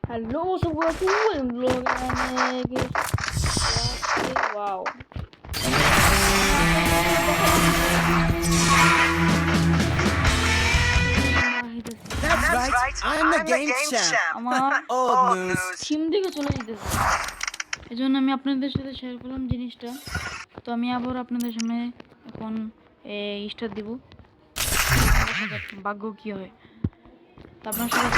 Hello sobat yang belum lagi. Wow. That's right. I'm the game champ. আমার Old news. Theme দিকে চলে যেতেছে, এই জন্য আমি আপনাদের সাথে শেয়ার করলাম জিনিসটা। তো আমি আবার আপনাদের সামনে এখন স্টার দিব, ভাগ্য কি হয়। তো আপনার সবাই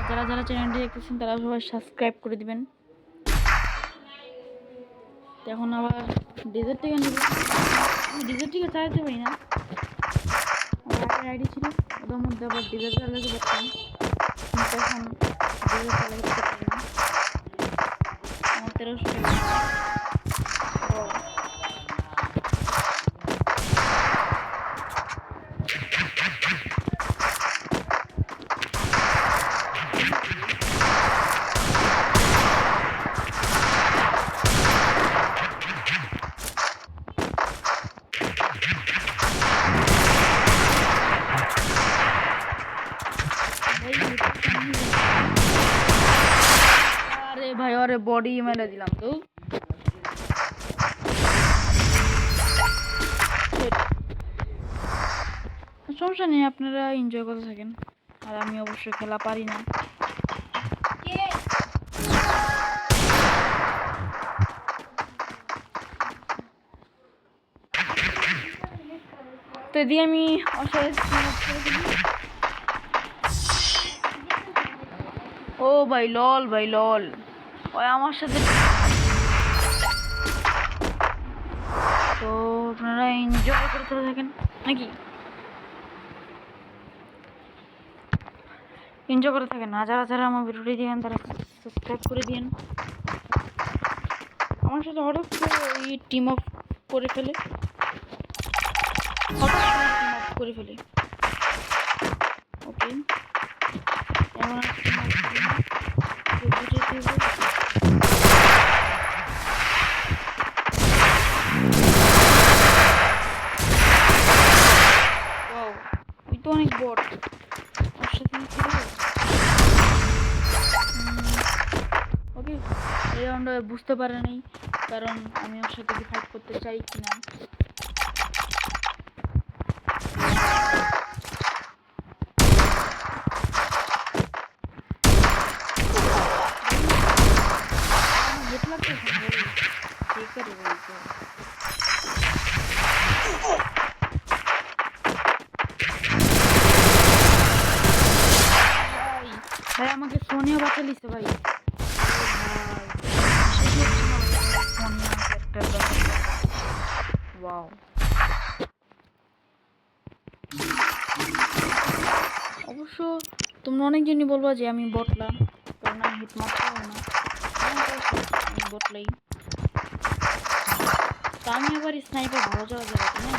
যারা যারা চ্যানেলটি দেখতেছেন তারা সবাই সাবস্ক্রাইব করে দিবেন। তো এখন আবার ডেজার্ট থেকে নিব, আমি ডেজার্ট থেকে চালাতে পারি না, আমার আগের আইডি ছিল ওটার মধ্যে আবার ডেজার্ট চালাতে পারতাম, কিন্তু এখন ডেজার্ট চালাতে পারি না। আমার 1300 টাকা। अरे भाई अरे बॉडी मेरे दिलाम तो সমস্যা নেই, আপনারা এনজয় করতে থাকেন আর আমি অবশ্যই খেলা পারি না। তো দিয়ে আমি ও ভাই লল ওই আমার সাথে। তো আপনারা এনজয় করতে থাকেন নাকি, এনজয় করে থাকেন। যারা যারা আমার ভিডিওটি দেখেন তারা সাবস্ক্রাইব করে দিন। আমার সাথে হঠাৎ করে টিম অফ করে ফেলে, ওকে এমন ওই তো অনেক বট ওর সাথে ওকে। এই রাউন্ডে বুঝতে পারে নাই, কারণ আমি ওর সাথে ফাইট করতে চাই কিনা। ভাই আমাকে সোনিয়া বাঁচা লিছে ভাই, ওয়াও। অবশ্য তোমরা অনেকজনই বলবা যে আমি বটলাম, কারণ আমি হিট মারতে পারি না, আমি বটলাই। তা আমি আবার স্নাইপার ভালো যাওয়া যাবে না।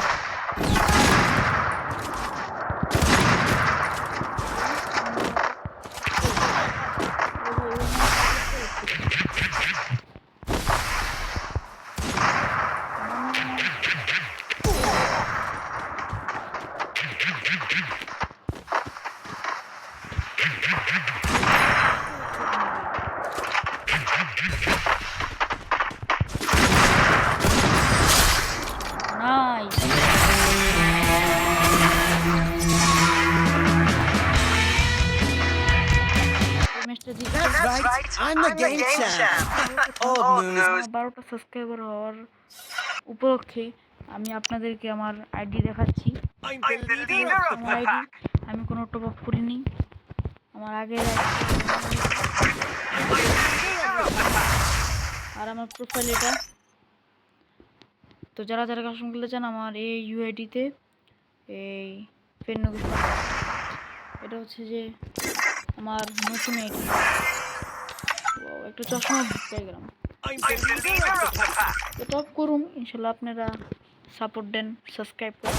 That's right. I'm the game champ. Old news. 12টা সাবস্ক্রাইবার হওয়ার উপলক্ষে আমি আপনাদেরকে আমার আইডি দেখাচ্ছি। আমার আইডি আমি কোনো টপ আপ করিনি, আমার আগের আর আমার প্রোফাইল এটা। তো যারা যারা কাস্টম খেলতে চান আমার এই ইউআইডিতে এই ফেন্নগুলো, এটা হচ্ছে যে আমার নতুন আইডি। একটা চশমা পেয়ে গেলাম, টপ করুন ইনশাল্লাহ। আপনারা সাপোর্ট দেন, সাবস্ক্রাইব করুন।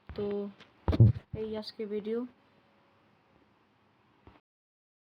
তো এই আজকে ভিডিও।